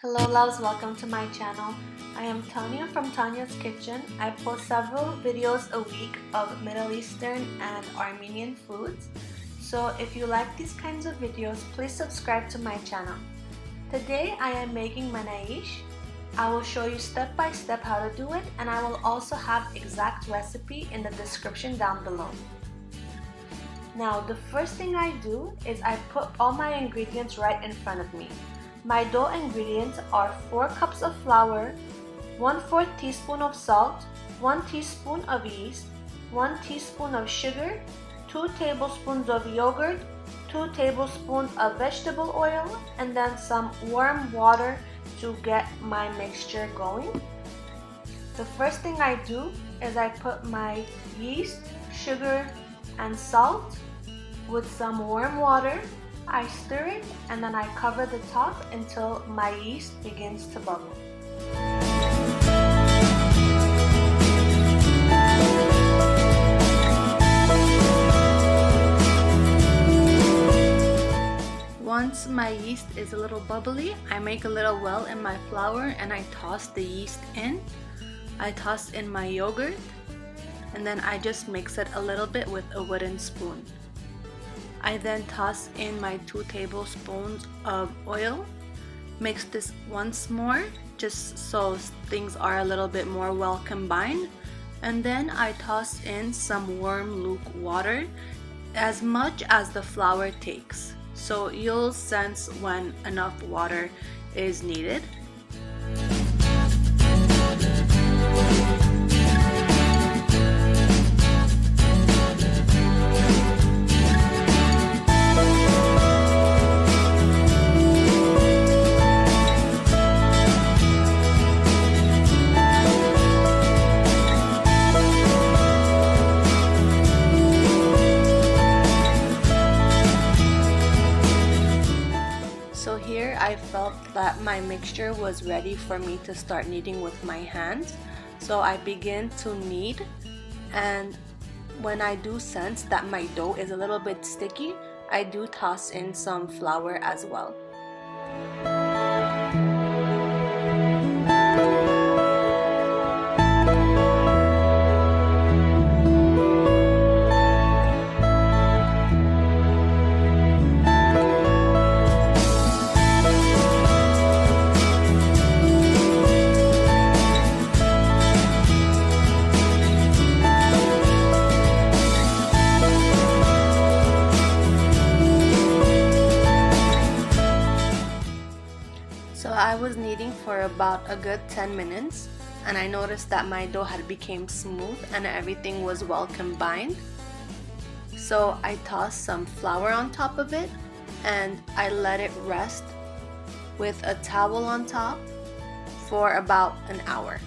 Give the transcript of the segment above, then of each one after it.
Hello loves, welcome to my channel. I am Tanya from Tanya's Kitchen. I post several videos a week of Middle Eastern and Armenian foods. So if you like these kinds of videos, please subscribe to my channel. Today I am making Manakish. I will show you step by step how to do it, and I will also have exact recipe in the description down below. Now the first thing I do is I put all my ingredients right in front of me. My dough ingredients are 4 cups of flour, 1/4 teaspoon of salt, 1 teaspoon of yeast, 1 teaspoon of sugar, 2 tablespoons of yogurt, 2 tablespoons of vegetable oil, and then some warm water to get my mixture going. The first thing I do is I put my yeast, sugar, and salt with some warm water. I stir it and then I cover the top until my yeast begins to bubble. Once my yeast is a little bubbly, I make a little well in my flour and I toss the yeast in. I toss in my yogurt and then I just mix it a little bit with a wooden spoon. I then toss in my 2 tablespoons of oil, mix this once more just so things are a little bit more well combined, and then I toss in some warm luke water, as much as the flour takes. So you'll sense when enough water is needed. So here I felt that my mixture was ready for me to start kneading with my hands. So I begin to knead, and when I do sense that my dough is a little bit sticky, I do toss in some flour as well. I was kneading for about a good 10 minutes and I noticed that my dough had become smooth and everything was well combined. So I tossed some flour on top of it and I let it rest with a towel on top for about an hour.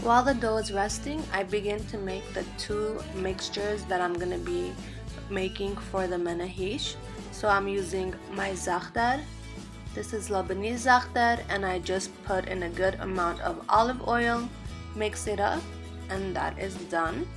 While the dough is resting, I begin to make the 2 mixtures that I'm going to be making for the Manakish. So I'm using my Zaatar. This is Lebanese Zaatar, and I just put in a good amount of olive oil, mix it up, and that is done.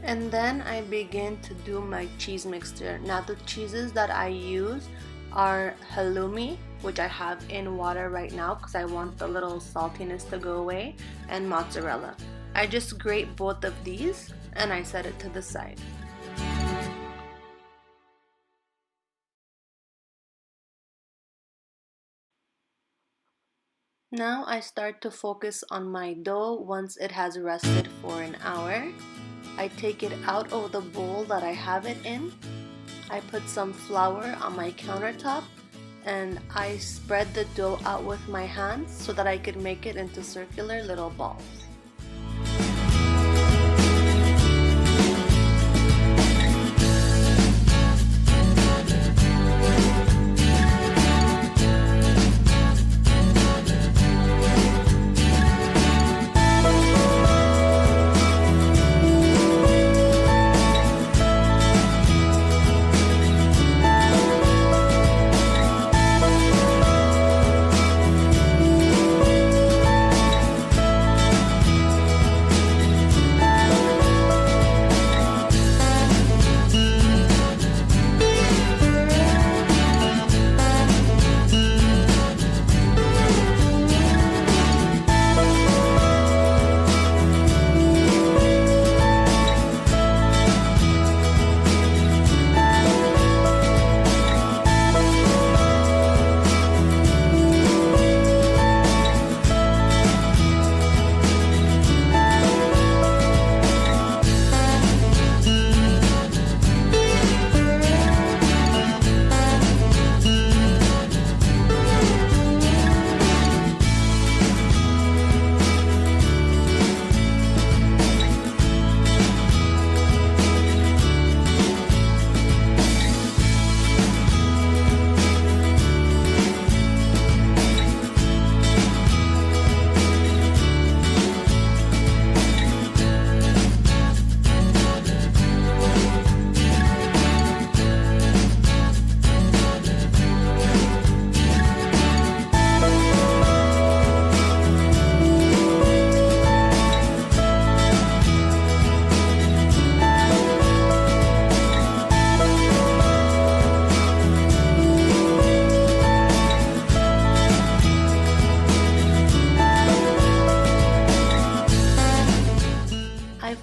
And then I begin to do my cheese mixture. Now the cheeses that I use are HALLOUMI, which I have in water right now because I want the little saltiness to go away, and mozzarella. I just grate both of these and I set it to the side. Now I start to focus on my dough once it has rested for an hour. I take it out of the bowl that I have it in. I put some flour on my countertop and I spread the dough out with my hands so that I could make it into circular little balls.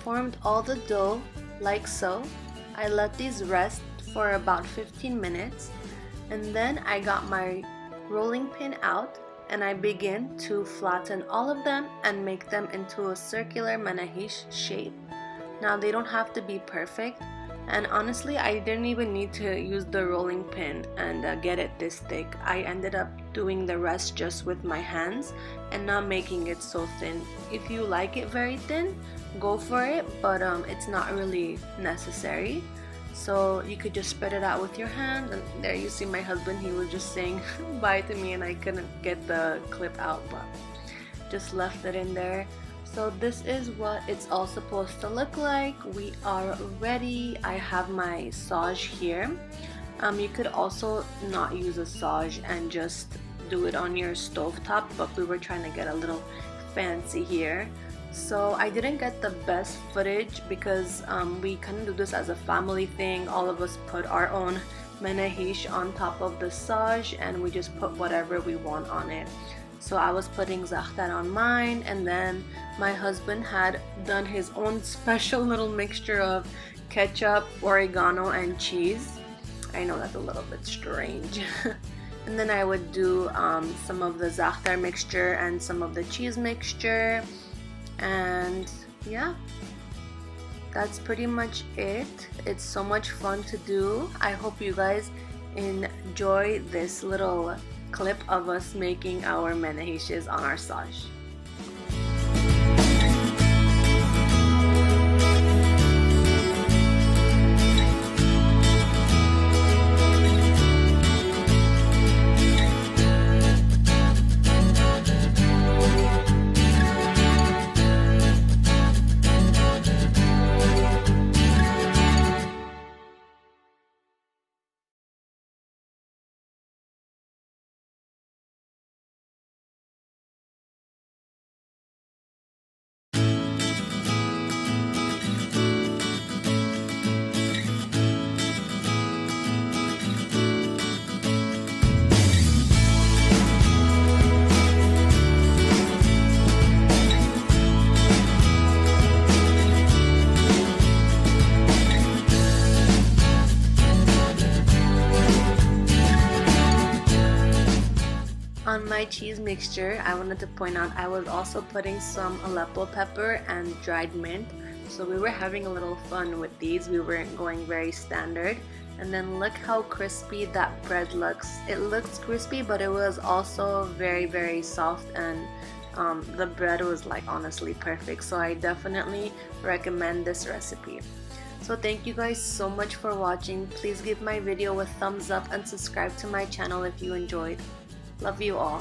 formed all the dough like so. I let these rest for about 15 minutes, and then I got my rolling pin out and I begin to flatten all of them and make them into a circular Manakish shape. Now they don't have to be perfect, and honestly I didn't even need to use the rolling pin and get it this thick. I ended up doing the rest just with my hands and not making it so thin. If you like it very thin, go for it, but it's not really necessary. So you could just spread it out with your hand, and there you see my husband, he was just saying bye to me and I couldn't get the clip out, but just left it in there. So this is what it's all supposed to look like. We are ready. I have my sauce here. You could also not use a sauce and just do it on your stovetop, but we were trying to get a little fancy here. So I didn't get the best footage because we kind of do this as a family thing. All of us put our own Manakish on top of the sauce and we just put whatever we want on it. So I was putting Zaatar on mine, and then my husband had done his own special little mixture of ketchup, oregano, and cheese. I know that's a little bit strange. And then I would do some of the Zaatar mixture and some of the cheese mixture, and yeah, that's pretty much it. It's so much fun to do. I hope you guys enjoy this little clip of us making our Manakishes on our sauce. On my cheese mixture, I wanted to point out I was also putting some Aleppo pepper and dried mint. So we were having a little fun with these. We weren't going very standard. And then look how crispy that bread looks. It looks crispy, but it was also very, very soft, and the bread was like honestly perfect. So I definitely recommend this recipe. So thank you guys so much for watching. Please give my video a thumbs up and subscribe to my channel if you enjoyed. Love you all.